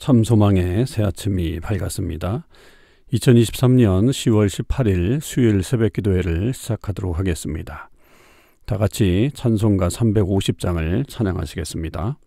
참 소망의 새 아침이 밝았습니다. 2023년 10월 18일 수요일 새벽 기도회를 시작하도록 하겠습니다. 다 같이 찬송가 350장을 찬양하시겠습니다.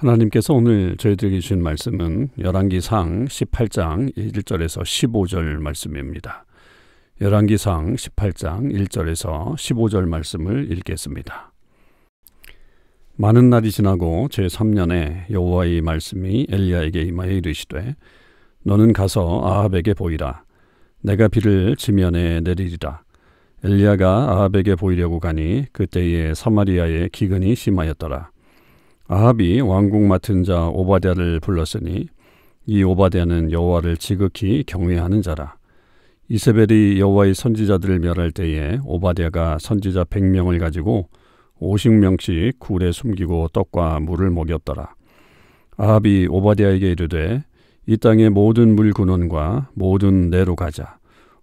하나님께서 오늘 저희들에게 주신 말씀은 열왕기상 18장 1절에서 15절 말씀입니다. 열왕기상 18장 1절에서 15절 말씀을 읽겠습니다. 많은 날이 지나고 제3년에 여호와의 말씀이 엘리야에게 임하여 이르시되 너는 가서 아합에게 보이라. 내가 비를 지면에 내리리라. 엘리야가 아합에게 보이려고 가니 그때에 사마리아에 기근이 심하였더라. 아합이 왕국 맡은 자 오바댜를 불렀으니 이 오바댜는 여호와를 지극히 경외하는 자라. 이세벨이 여호와의 선지자들을 멸할 때에 오바댜가 선지자 100명을 가지고 50명씩 굴에 숨기고 떡과 물을 먹였더라. 아합이 오바댜에게 이르되 이 땅의 모든 물 근원과 모든 내로 가자.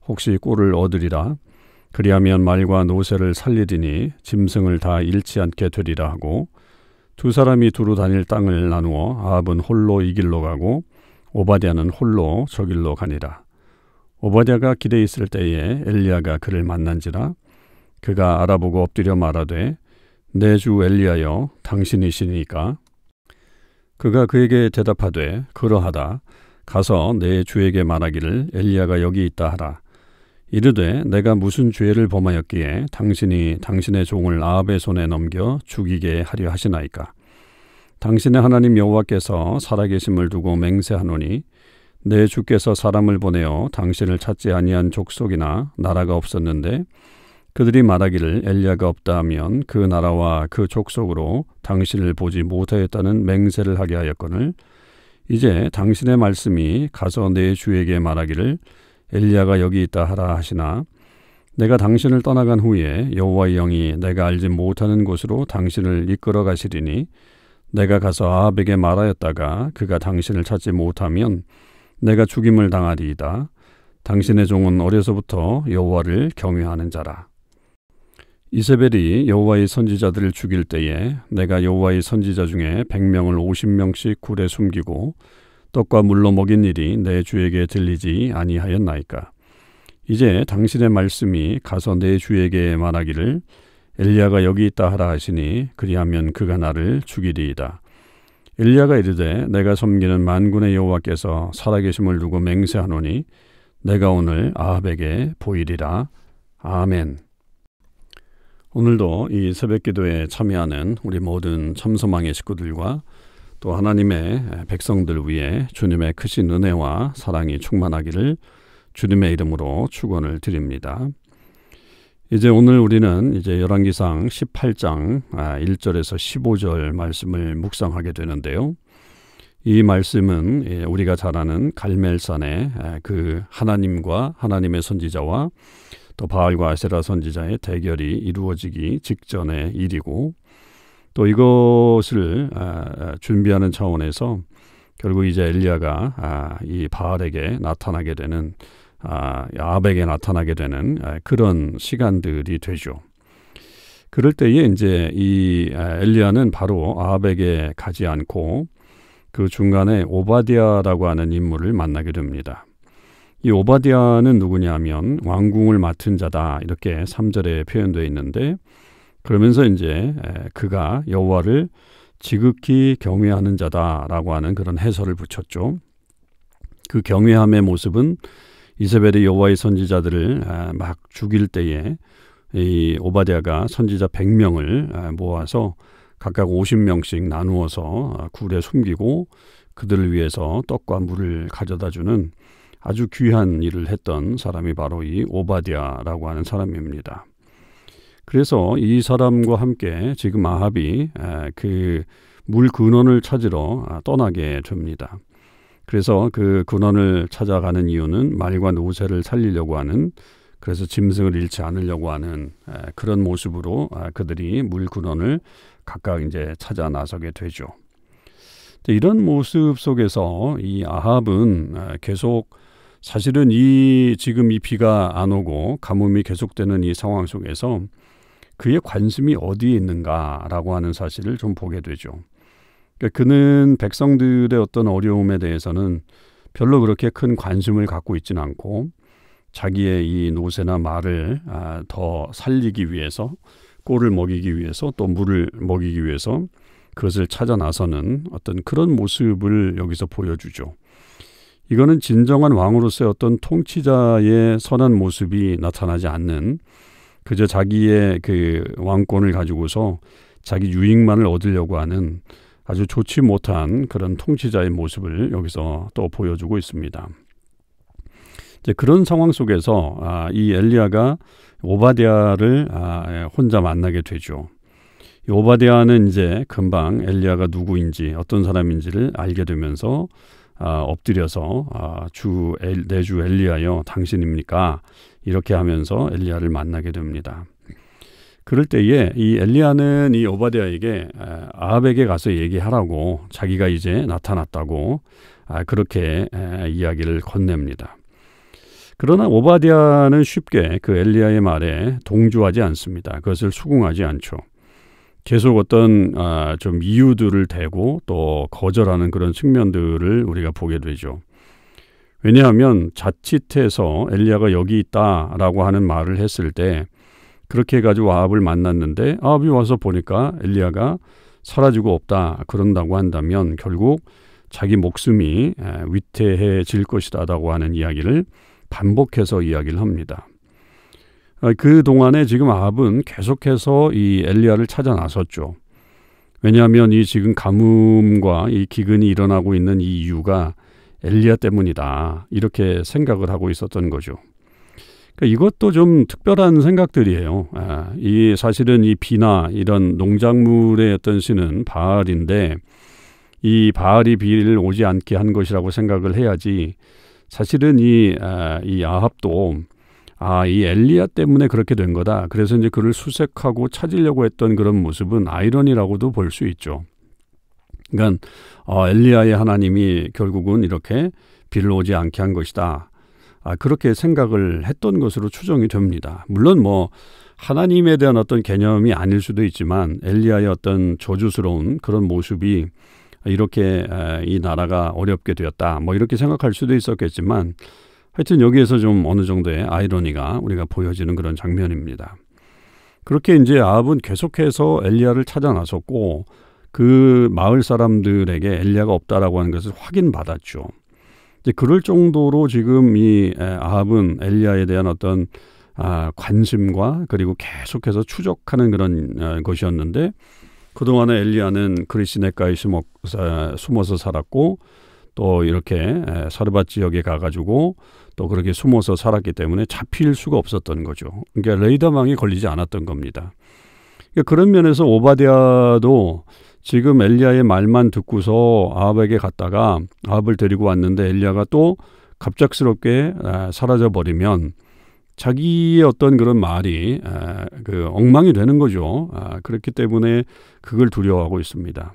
혹시 꼴을 얻으리라. 그리하면 말과 노새를 살리리니 짐승을 다 잃지 않게 되리라 하고 두 사람이 두루 다닐 땅을 나누어 아합은 홀로 이 길로 가고 오바댜는 홀로 저 길로 가니라. 오바댜가 길에 있을 때에 엘리야가 그를 만난지라. 그가 알아보고 엎드려 말하되 내 주 엘리야여 당신이시니까. 그가 그에게 대답하되 그러하다. 가서 내 주에게 말하기를 엘리야가 여기 있다 하라. 이르되 내가 무슨 죄를 범하였기에 당신이 당신의 종을 아합의 손에 넘겨 죽이게 하려 하시나이까. 당신의 하나님 여호와께서 살아계심을 두고 맹세하노니 내 주께서 사람을 보내어 당신을 찾지 아니한 족속이나 나라가 없었는데 그들이 말하기를 엘리야가 없다 하면 그 나라와 그 족속으로 당신을 보지 못하였다는 맹세를 하게 하였거늘 이제 당신의 말씀이 가서 내 주에게 말하기를 엘리야가 여기 있다 하라 하시나 내가 당신을 떠나간 후에 여호와의 영이 내가 알지 못하는 곳으로 당신을 이끌어 가시리니 내가 가서 아합에게 말하였다가 그가 당신을 찾지 못하면 내가 죽임을 당하리이다. 당신의 종은 어려서부터 여호와를 경외하는 자라. 이세벨이 여호와의 선지자들을 죽일 때에 내가 여호와의 선지자 중에 100명을 50명씩 굴에 숨기고 떡과 물로 먹인 일이 내 주에게 들리지 아니하였나이까. 이제 당신의 말씀이 가서 내 주에게 말하기를 엘리야가 여기 있다 하라 하시니 그리하면 그가 나를 죽이리이다. 엘리야가 이르되 내가 섬기는 만군의 여호와께서 살아계심을 두고 맹세하노니 내가 오늘 아합에게 보이리라. 아멘. 오늘도 이 새벽기도에 참여하는 우리 모든 참소망의 식구들과 또 하나님의 백성들 위해 주님의 크신 은혜와 사랑이 충만하기를 주님의 이름으로 축원을 드립니다. 이제 오늘 우리는 이제 열왕기상 18장 1절에서 15절 말씀을 묵상하게 되는데요. 이 말씀은 우리가 잘 아는 갈멜산의 그 하나님과 하나님의 선지자와 또 바알과 아세라 선지자의 대결이 이루어지기 직전의 일이고 또 이것을 준비하는 차원에서 결국 이제 엘리야가 이 바알에게 나타나게 되는 아합에게 나타나게 되는 그런 시간들이 되죠. 그럴 때에 이제 이 엘리야는 바로 아합에게 가지 않고 그 중간에 오바댜라고 하는 인물을 만나게 됩니다. 이 오바댜는 누구냐면 왕궁을 맡은 자다 이렇게 3절에 표현되어 있는데 그러면서 이제 그가 여호와를 지극히 경외하는 자다라고 하는 그런 해설을 붙였죠. 그 경외함의 모습은 이세벨이 여호와의 선지자들을 막 죽일 때에 이 오바댜가 선지자 100명을 모아서 각각 50명씩 나누어서 굴에 숨기고 그들을 위해서 떡과 물을 가져다 주는 아주 귀한 일을 했던 사람이 바로 이 오바댜라고 하는 사람입니다. 그래서 이 사람과 함께 지금 아합이 그 물 근원을 찾으러 떠나게 됩니다. 그래서 그 근원을 찾아가는 이유는 말과 노새를 살리려고 하는, 그래서 짐승을 잃지 않으려고 하는 그런 모습으로 그들이 물 근원을 각각 이제 찾아 나서게 되죠. 이런 모습 속에서 이 아합은 계속 사실은 지금 이 비가 안 오고 가뭄이 계속되는 이 상황 속에서 그의 관심이 어디에 있는가라고 하는 사실을 좀 보게 되죠. 그러니까 그는 백성들의 어떤 어려움에 대해서는 별로 그렇게 큰 관심을 갖고 있지는 않고 자기의 이 노새나 말을 더 살리기 위해서, 꼴을 먹이기 위해서, 또 물을 먹이기 위해서 그것을 찾아 나서는 어떤 그런 모습을 여기서 보여주죠. 이거는 진정한 왕으로서의 어떤 통치자의 선한 모습이 나타나지 않는, 그저 자기의 그 왕권을 가지고서 자기 유익만을 얻으려고 하는 아주 좋지 못한 그런 통치자의 모습을 여기서 또 보여주고 있습니다. 이제 그런 상황 속에서 이 엘리야가 오바댜를 혼자 만나게 되죠. 이 오바댜는 이제 금방 엘리야가 누구인지 어떤 사람인지를 알게 되면서 엎드려서 내 주 엘리야여 당신입니까? 이렇게 하면서 엘리야를 만나게 됩니다. 그럴 때에 이 엘리야는 이 오바댜에게 아합에게 가서 얘기하라고, 자기가 이제 나타났다고 그렇게 이야기를 건넵니다. 그러나 오바댜는 쉽게 그 엘리야의 말에 동조하지 않습니다. 그것을 수긍하지 않죠. 계속 어떤 좀 이유들을 대고 또 거절하는 그런 측면들을 우리가 보게 되죠. 왜냐하면 자칫해서 엘리야가 여기 있다라고 하는 말을 했을 때 그렇게 해가지고 아합을 만났는데 아합이 와서 보니까 엘리야가 사라지고 없다 그런다고 한다면 결국 자기 목숨이 위태해질 것이다라고 하는 이야기를 반복해서 이야기를 합니다. 그 동안에 지금 아합은 계속해서 이 엘리야를 찾아 나섰죠. 왜냐하면 이 지금 가뭄과 이 기근이 일어나고 있는 이 이유가 엘리야 때문이다 이렇게 생각을 하고 있었던 거죠. 그러니까 이것도 좀 특별한 생각들이에요. 이 사실은 이 비나 이런 농작물의 어떤 신은 바알인데 이 바알이 비를 오지 않게 한 것이라고 생각을 해야지, 사실은 이 아합도 이 엘리야 때문에 그렇게 된 거다. 그래서 이제 그를 수색하고 찾으려고 했던 그런 모습은 아이러니라고도 볼 수 있죠. 그러니까 엘리야의 하나님이 결국은 이렇게 비를 오지 않게 한 것이다. 그렇게 생각을 했던 것으로 추정이 됩니다. 물론 뭐 하나님에 대한 어떤 개념이 아닐 수도 있지만 엘리야의 어떤 저주스러운 그런 모습이 이렇게 이 나라가 어렵게 되었다. 뭐 이렇게 생각할 수도 있었겠지만 하여튼 여기에서 좀 어느 정도의 아이러니가 우리가 보여지는 그런 장면입니다. 그렇게 이제 아합은 계속해서 엘리야를 찾아 나섰고 그 마을 사람들에게 엘리야가 없다라고 하는 것을 확인받았죠. 이제 그럴 정도로 지금 이 아합은 엘리야에 대한 어떤 관심과 그리고 계속해서 추적하는 그런 것이었는데 그동안에 엘리야는 그리스네가에 숨어서 살았고 또 이렇게 사르밧 지역에 가가지고 또 그렇게 숨어서 살았기 때문에 잡힐 수가 없었던 거죠. 그러니까 레이더망이 걸리지 않았던 겁니다. 그러니까 그런 면에서 오바댜도 지금 엘리야의 말만 듣고서 아합에게 갔다가 아합을 데리고 왔는데 엘리야가 또 갑작스럽게 사라져 버리면 자기의 어떤 그런 말이 엉망이 되는 거죠. 그렇기 때문에 그걸 두려워하고 있습니다.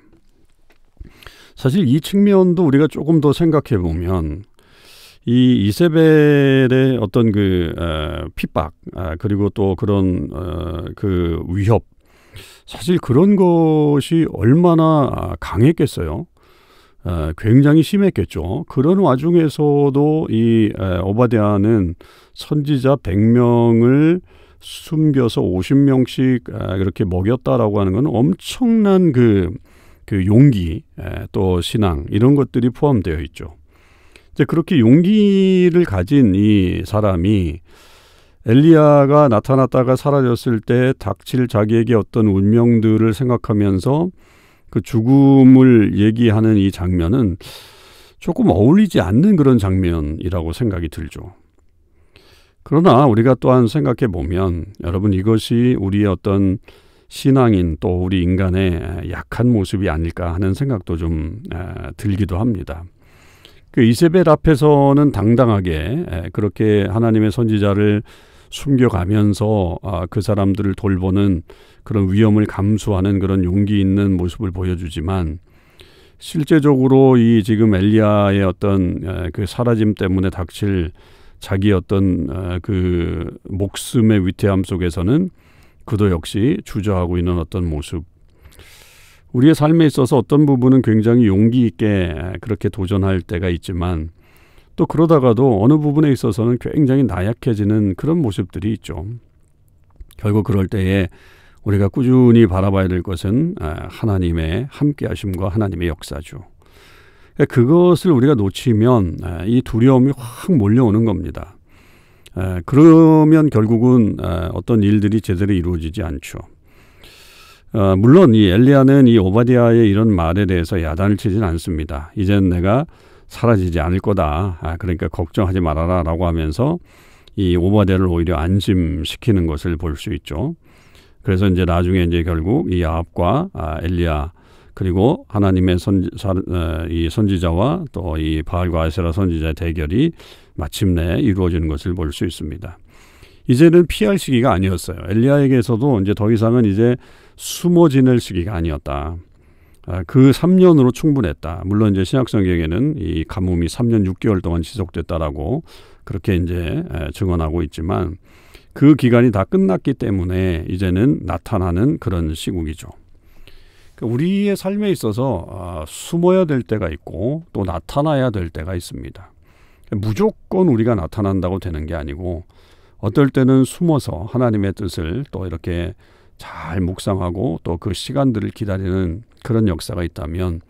사실 이 측면도 우리가 조금 더 생각해 보면 이 이세벨의 어떤 그 핍박 그리고 또 그런 그 위협 사실 그런 것이 얼마나 강했겠어요. 굉장히 심했겠죠. 그런 와중에서도 이 오바댜는 선지자 100명을 숨겨서 50명씩 그렇게 먹였다라고 하는 건 엄청난 그 용기 또 신앙 이런 것들이 포함되어 있죠. 이제 그렇게 용기를 가진 이 사람이 엘리야가 나타났다가 사라졌을 때 닥칠 자기에게 어떤 운명들을 생각하면서 그 죽음을 얘기하는 이 장면은 조금 어울리지 않는 그런 장면이라고 생각이 들죠. 그러나 우리가 또한 생각해 보면 여러분 이것이 우리의 어떤 신앙인 또 우리 인간의 약한 모습이 아닐까 하는 생각도 좀 들기도 합니다. 그 이세벨 앞에서는 당당하게 그렇게 하나님의 선지자를 숨겨가면서 그 사람들을 돌보는 그런 위험을 감수하는 그런 용기 있는 모습을 보여주지만 실제적으로 이 지금 엘리야의 어떤 그 사라짐 때문에 닥칠 자기 어떤 그 목숨의 위태함 속에서는 그도 역시 주저하고 있는 어떤 모습. 우리의 삶에 있어서 어떤 부분은 굉장히 용기 있게 그렇게 도전할 때가 있지만 또 그러다가도 어느 부분에 있어서는 굉장히 나약해지는 그런 모습들이 있죠. 결국 그럴 때에 우리가 꾸준히 바라봐야 될 것은 하나님의 함께하심과 하나님의 역사죠. 그것을 우리가 놓치면 이 두려움이 확 몰려오는 겁니다. 그러면 결국은 어떤 일들이 제대로 이루어지지 않죠. 물론 이 엘리야는 이 오바댜의 이런 말에 대해서 야단을 치지는 않습니다. 이젠 내가 사라지지 않을 거다. 그러니까 걱정하지 말아라 라고 하면서 이 오바댜를 오히려 안심시키는 것을 볼 수 있죠. 그래서 이제 나중에 이제 결국 이 아합과 엘리야 그리고 하나님의 이 선지자와 또 이 바알과 아세라 선지자의 대결이 마침내 이루어지는 것을 볼 수 있습니다. 이제는 피할 시기가 아니었어요. 엘리야에게서도 이제 더 이상은 이제 숨어 지낼 시기가 아니었다. 그 3년으로 충분했다. 물론 이제 신약성경에는 이 가뭄이 3년 6개월 동안 지속됐다라고 그렇게 이제 증언하고 있지만 그 기간이 다 끝났기 때문에 이제는 나타나는 그런 시국이죠. 우리의 삶에 있어서 숨어야 될 때가 있고 또 나타나야 될 때가 있습니다. 무조건 우리가 나타난다고 되는 게 아니고 어떨 때는 숨어서 하나님의 뜻을 또 이렇게 잘 묵상하고 또 그 시간들을 기다리는 그런 역사가 있다면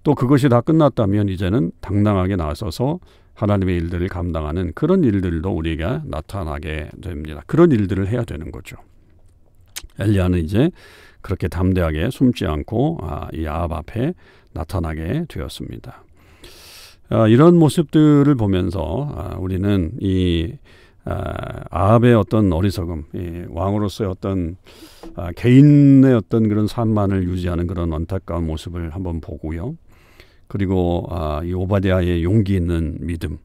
또 그것이 다 끝났다면 이제는 당당하게 나서서 하나님의 일들을 감당하는 그런 일들도 우리가 나타나게 됩니다. 그런 일들을 해야 되는 거죠. 엘리야는 이제 그렇게 담대하게 숨지 않고 이 아합 앞에 나타나게 되었습니다. 이런 모습들을 보면서 우리는 이 아합의 어떤 어리석음, 이 왕으로서의 어떤 개인의 어떤 그런 산만을 유지하는 그런 안타까운 모습을 한번 보고요. 그리고 이 오바댜의 용기 있는 믿음,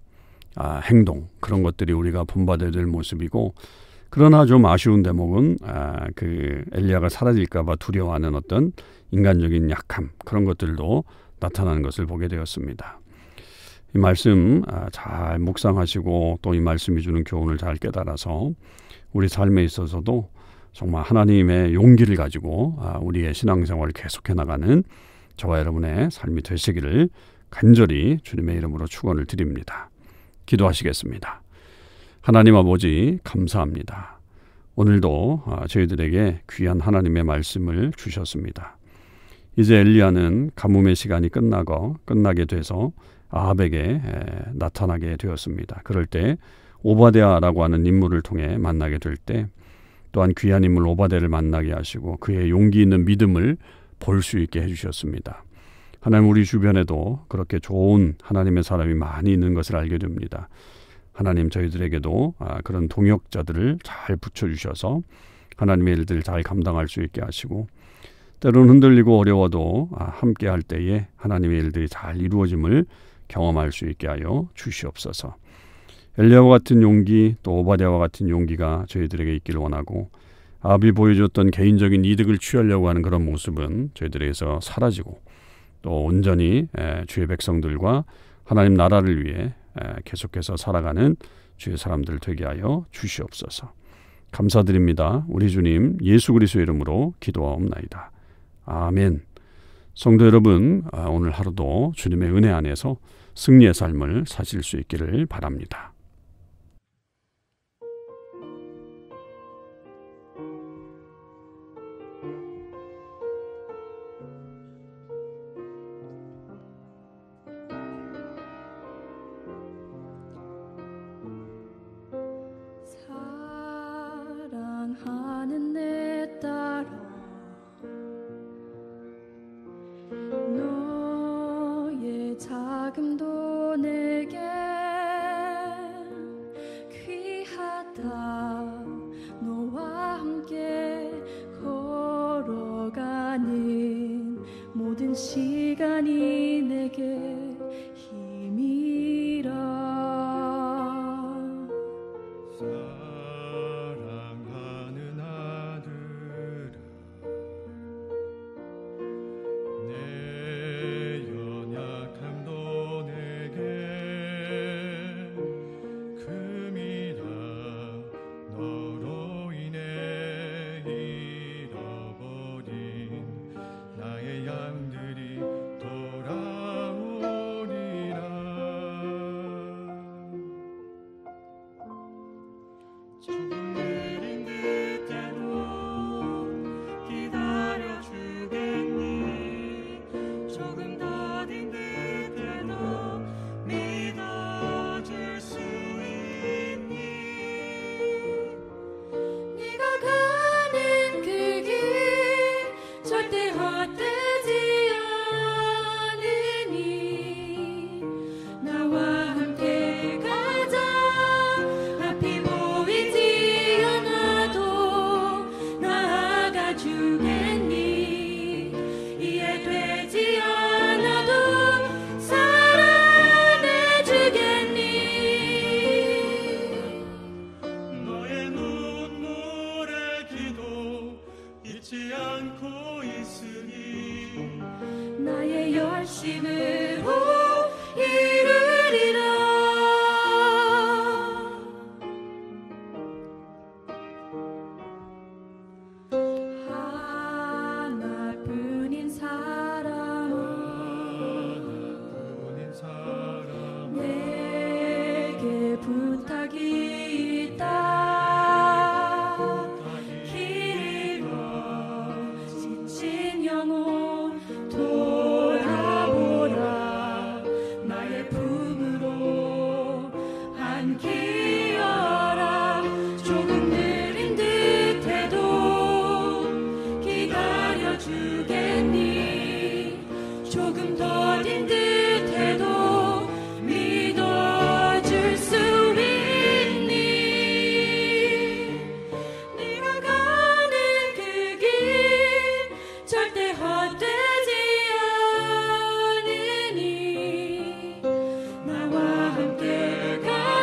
행동, 그런 것들이 우리가 본받아야 될 모습이고, 그러나 좀 아쉬운 대목은 그 엘리야가 사라질까 봐 두려워하는 어떤 인간적인 약함, 그런 것들도 나타나는 것을 보게 되었습니다. 이 말씀 잘 묵상하시고 또 이 말씀이 주는 교훈을 잘 깨달아서 우리 삶에 있어서도 정말 하나님의 용기를 가지고 우리의 신앙생활을 계속해 나가는 저와 여러분의 삶이 되시기를 간절히 주님의 이름으로 축원을 드립니다. 기도하시겠습니다. 하나님 아버지 감사합니다. 오늘도 저희들에게 귀한 하나님의 말씀을 주셨습니다. 이제 엘리야는 가뭄의 시간이 끝나게 돼서 아합에게 나타나게 되었습니다. 그럴 때 오바댜라고 하는 인물을 통해 만나게 될 때 또한 귀한 인물 오바댜를 만나게 하시고 그의 용기 있는 믿음을 볼 수 있게 해주셨습니다. 하나님, 우리 주변에도 그렇게 좋은 하나님의 사람이 많이 있는 것을 알게 됩니다. 하나님, 저희들에게도 그런 동역자들을 잘 붙여주셔서 하나님의 일들을 잘 감당할 수 있게 하시고, 때로는 흔들리고 어려워도 함께 할 때에 하나님의 일들이 잘 이루어짐을 경험할 수 있게 하여 주시옵소서. 엘리야와 같은 용기, 또 오바댜와 같은 용기가 저희들에게 있기를 원하고, 아합이 보여줬던 개인적인 이득을 취하려고 하는 그런 모습은 저희들에게서 사라지고, 또 온전히 주의 백성들과 하나님 나라를 위해 계속해서 살아가는 주의 사람들 되게 하여 주시옵소서. 감사드립니다. 우리 주님 예수 그리스도의 이름으로 기도하옵나이다. 아멘. 성도 여러분, 오늘 하루도 주님의 은혜 안에서 승리의 삶을 사실 수 있기를 바랍니다. 사랑하는 내 딸아, 너의 자금도 내게 귀하다. 너와 함께 걸어가는 모든 시간이 내게 힘이라. 나의 열심으로 이루리라. 하나뿐인 사랑, 내게 부탁이 있다. 조금 더딘 듯해도 믿어줄 수 있니? 네가 가는 그 길 절대 헛되지 않으니 나와 함께 가.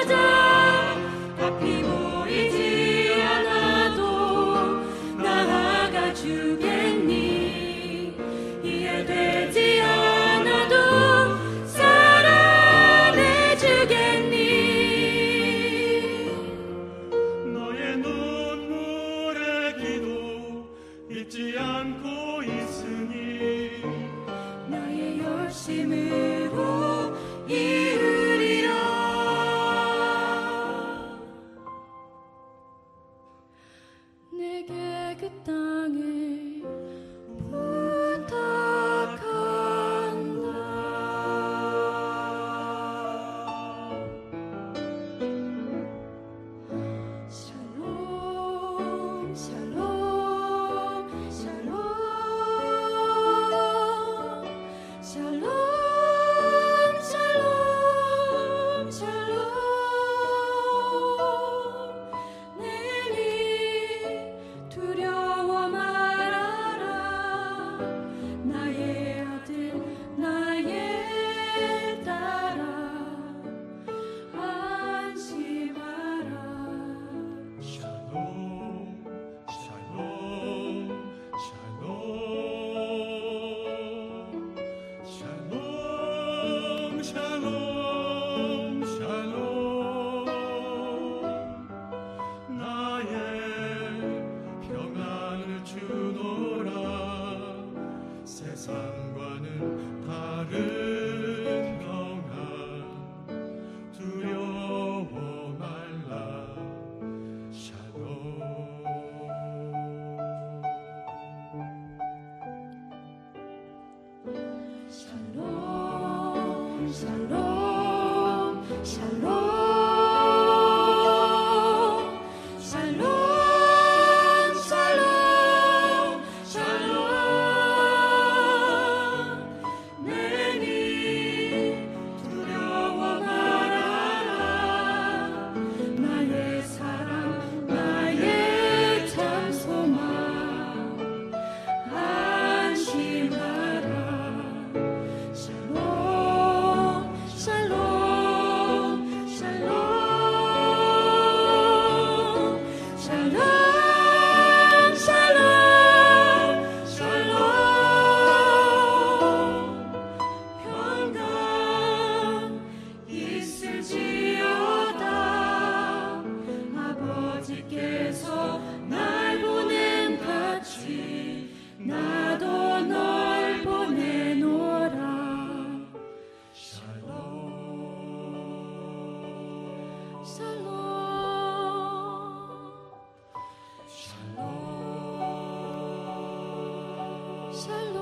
살라